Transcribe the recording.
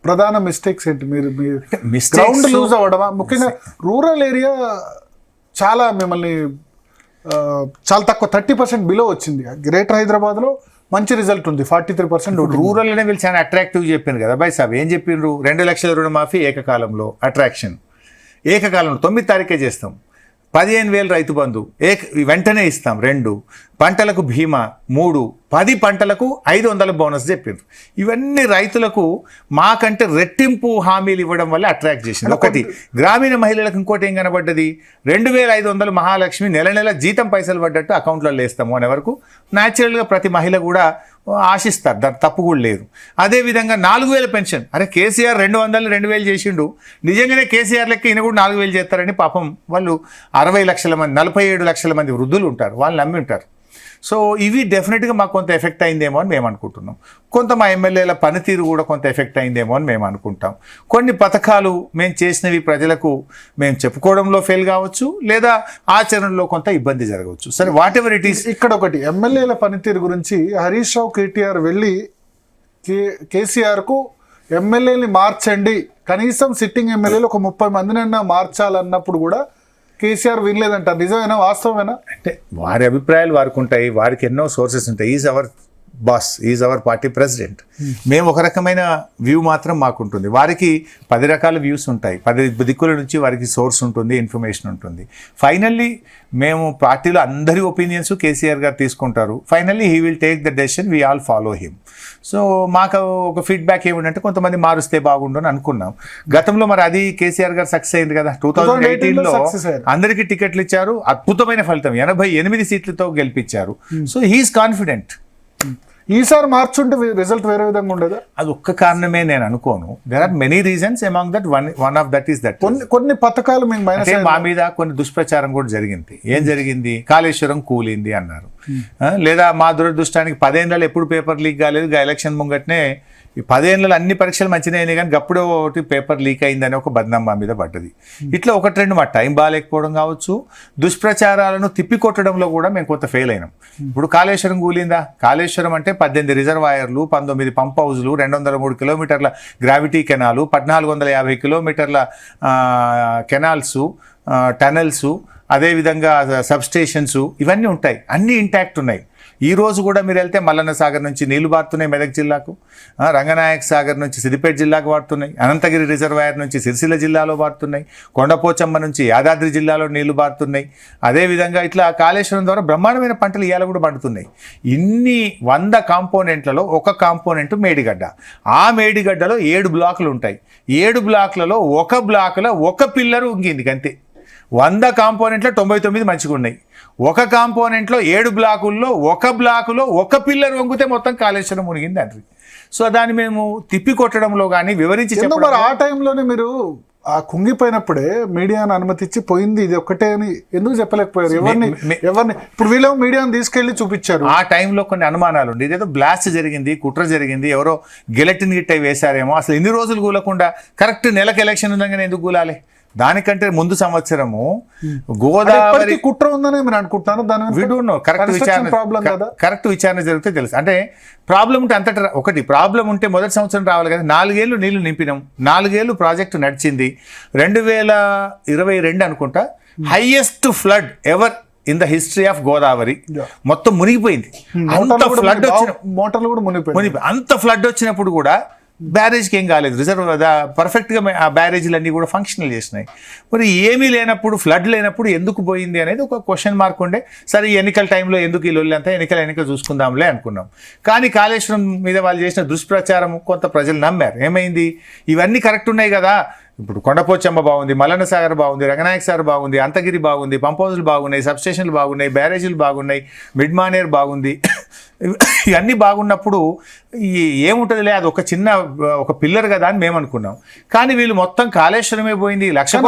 ప్రధాన మిస్టేక్స్ ఏంటి? మీరు గ్రౌండ్ లూజ్ అవ్వడమా? ముఖ్యంగా రూరల్ ఏరియా చాలా మిమ్మల్ని చాలా తక్కువ 30% బిలో వచ్చింది. గ్రేటర్ హైదరాబాద్లో మంచి రిజల్ట్ ఉంది, 43%. రూరల్ అనే వీళ్ళు చాలా అట్రాక్టివ్ చెప్పాను కదా బై సాబ్. ఏం చెప్పిండ్రు? 2 లక్షల రుణమాఫీ ఏకకాలంలో, అట్రాక్షన్ ఏకకాలంలో 9 తారీఖే చేస్తాం. 15,000 రైతు బంధు వెంటనే ఇస్తాం. 2 పంటలకు బీమా, 3 10 పంటలకు 500 బోనస్ చెప్పిండ్రు. ఇవన్నీ రైతులకు మాకంటే రెట్టింపు హామీలు ఇవ్వడం వల్ల అట్రాక్ట్ చేసింది. ఒకటి గ్రామీణ మహిళలకు ఇంకోటి ఏం కనబడ్డది, 2,500 మహాలక్ష్మి నెల నెల జీతం పైసలు పడ్డట్టు అకౌంట్లలో వేస్తాము అనే వరకు న్యాచురల్గా ప్రతి మహిళ కూడా ఆశిస్తారు, దాని తప్పు కూడా లేదు. అదేవిధంగా 4,000 పెన్షన్. అరే కేసీఆర్ 200 2,000 చేసిండు, నిజంగానే కేసీఆర్ లెక్క ఈయన కూడా 4,000 చేస్తారని పాపం వాళ్ళు 60 లక్షల మంది 47 లక్షల మంది వృద్ధులు ఉంటారు, వాళ్ళు నమ్మి ఉంటారు. సో ఇవి డెఫినెట్గా మాకు కొంత ఎఫెక్ట్ అయిందేమో అని మేము అనుకుంటున్నాం. కొంత మా ఎమ్మెల్యేల పనితీరు కూడా కొంత ఎఫెక్ట్ అయిందేమో అని మేము అనుకుంటాం. కొన్ని పథకాలు మేము చేసినవి ప్రజలకు మేము చెప్పుకోవడంలో ఫెయిల్ కావచ్చు, లేదా ఆచరణలో కొంత ఇబ్బంది జరగవచ్చు. సరే, వాట్ ఎవర్ ఇట్ ఈస్. ఇక్కడ ఒకటి ఎమ్మెల్యేల పనితీరు గురించి హరీష్ రావు కేటీఆర్ వెళ్ళి కేసీఆర్కు ఎమ్మెల్యేని మార్చండి, కనీసం సిట్టింగ్ ఎమ్మెల్యేలు ఒక 30 మందినైనా మార్చాలన్నప్పుడు కూడా కేసీఆర్ వినలేదంట. నిజమేనా, వాస్తవమేనా? అంటే వారి అభిప్రాయాలు వారికి ఉంటాయి, వారికి ఎన్నో సోర్సెస్ ఉంటాయి. Is our boss, is our party president. మేము ఒక రకమైన వ్యూ మాత్రం మాకుంటుంది, వారికి 10 రకాల వ్యూస్ ఉంటాయి. 10 దిక్కుల నుంచి వారికి సోర్స్ ఉంటుంది, ఇన్ఫర్మేషన్ ఉంటుంది. ఫైనల్లీ మేము పార్టీలో అందరి ఒపీనియన్స్ కేసీఆర్ గారు తీసుకుంటారు. Finally he will take the decision, we all follow him. So మాకు ఒక ఫీడ్బ్యాక్ ఏమిటంటే కొంతమంది మారుస్తే బాగుండు అని అనుకున్నాం. గతంలో మరి అది కేసీఆర్ గారు సక్సెస్ అయింది కదా. 2018లో అందరికీ టికెట్లు ఇచ్చారు, అద్భుతమైన ఫలితం, 88 సీట్లతో గెలిపించారు. So he is confident. ఈసారి మార్చుంటే రిజల్ట్ వేరే విధంగా ఉండేదా? అది ఒక్క కారణమే నేను అనుకోను. There are many reasons, among that one of that is that. కొన్ని పథకాలు మా మీద కొన్ని దుష్ప్రచారం కూడా జరిగింది. ఏం జరిగింది? కాళేశ్వరం కూలింది అన్నారు. లేదా మా దురదృష్టానికి 10 ఏళ్ళలో ఎప్పుడు పేపర్ లీక్ కాలేదు, ఎలక్షన్ ముంగట్నే ఈ 10 ఏళ్ళలో అన్ని పరీక్షలు మంచిగా అయినాయి కానీ అప్పుడే ఒకటి పేపర్ లీక్ అయిందని ఒక బద్నాం మా మీద పడ్డది. ఇట్లా 1-2 మా టైం బాగాలేకపోవడం కావచ్చు, దుష్ప్రచారాలను తిప్పికొట్టడంలో కూడా మేము కొంత ఫెయిల్ అయినాం. ఇప్పుడు కాళేశ్వరం కూలిందా? కాళేశ్వరం అంటే 18 రిజర్వాయర్లు, 19 పంప్ హౌజులు, 203 కిలోమీటర్ల గ్రావిటీ కెనాలు, 1450 కిలోమీటర్ల కెనాల్సు, టనల్సు, అదేవిధంగా సబ్స్టేషన్స్, ఇవన్నీ ఉంటాయి, అన్నీ ఇంటాక్ట్ ఉన్నాయి. ఈ రోజు కూడా మీరు వెళ్తే మల్లన్న సాగర్ నుంచి నీళ్లు బారుతున్నాయి మెదక్ జిల్లాకు, రంగనాయక సాగర్ నుంచి సిద్దిపేట జిల్లాకు బారుతున్నాయి, అనంతగిరి రిజర్వాయర్ నుంచి సిరిసిల్ల జిల్లాలో బారుతున్నాయి, కొండపోచమ్మ నుంచి యాదాద్రి జిల్లాలో నీళ్లు బారుతున్నాయి. అదేవిధంగా ఇట్లా కాళేశ్వరం ద్వారా బ్రహ్మాండమైన పంటలు ఇవాళ కూడా పండుతున్నాయి. ఇన్ని 100 కాంపోనెంట్లలో ఒక కాంపోనెంట్ మేడిగడ్డ. ఆ మేడిగడ్డలో 7 బ్లాకులు ఉంటాయి. 7 బ్లాకులలో ఒక బ్లాకులో ఒక పిల్లరు ఉంగింది అంతే. 100 కాంపోనెంట్లో 99 మంచిగా ఉన్నాయి. ఒక కాంపోనెంట్లో 7 బ్లాకుల్లో ఒక బ్లాకులో ఒక పిల్లర్ వంగితే మొత్తం కాళేశ్వరం మునిగింది అంటారు. సో దాన్ని మేము తిప్పికొట్టడంలో కానీ వివరించి చెప్పడం. ఆ టైంలోనే మీరు ఆ కుంగిపోయినప్పుడే మీడియాను అనుమతించి పోయింది ఇది ఒక్కటే అని ఎందుకు చెప్పలేకపోయారు? ఎవరిని ఇప్పుడు వీళ్ళు మీడియాను తీసుకెళ్లి చూపించారు. ఆ టైంలో కొన్ని అనుమానాలు ఉండి ఇదేదో బ్లాస్ట్ జరిగింది, కుట్ర జరిగింది, ఎవరో గెలెటిన్ గిట్ అయి వేశారేమో. అసలు ఇన్ని రోజులు కూలకుండా కరెక్ట్ నెలకు ఎలక్షన్ ఉందని ఎందుకు కూలాలి? దానికంటే ముందు సంవత్సరము గోదావరి కుట్ర ఉందని మీరు అనుకుంటున్నారు. కరెక్ట్ విచారణ జరిగితే తెలుసు. అంటే ప్రాబ్లం ఉంటే అంతటా ఒకటి ప్రాబ్లం ఉంటే మొదటి సంవత్సరం రావాలి కదా. 4 ఏళ్ళు నీళ్లు నింపినాం, 4 ఏళ్ళు ప్రాజెక్టు నడిచింది. 2022 అనుకుంటా highest flood ever in the history of Godavari. మొత్తం మునిగిపోయింది. అంత ఫ్లడ్ వచ్చిన మోటార్లు కూడా మునిగిపోయింది. అంత ఫ్లడ్ వచ్చినప్పుడు కూడా బ్యారేజ్కి ఏం కాలేదు. రిజర్వ్ పర్ఫెక్ట్గా ఆ బ్యారేజీలన్నీ కూడా ఫంక్షనల్ చేసినాయి. మరి ఏమీ లేనప్పుడు, ఫ్లడ్ లేనప్పుడు ఎందుకు పోయింది అనేది ఒక క్వశ్చన్ మార్క్ ఉండే. సరే ఎన్నికల టైంలో ఎందుకు ఈ లొల్లంతా, ఎన్నికలు చూసుకుందాంలే అనుకున్నాం. కానీ కాళేశ్వరం మీద వాళ్ళు చేసిన దుష్ప్రచారం కొంత ప్రజలు నమ్మారు. ఏమైంది? ఇవన్నీ కరెక్ట్ ఉన్నాయి కదా, ఇప్పుడు కొండపోచమ్మ బాగుంది, మల్లన్న సాగర్ బాగుంది, రంగనాయక సాగర్ బాగుంది, అంతగిరి బాగుంది, పంప్ హౌజులు బాగున్నాయి, సబ్స్టేషన్లు బాగున్నాయి, బ్యారేజీలు బాగున్నాయి, మిడ్ మానేర్ బాగుంది. ఇవన్నీ బాగున్నప్పుడు ఏముంటుందిలే, అది ఒక చిన్న ఒక పిల్లర్ కదా అని మేము అనుకున్నాం. కానీ వీళ్ళు మొత్తం కాళేశ్వరమే పోయింది, 1,00,000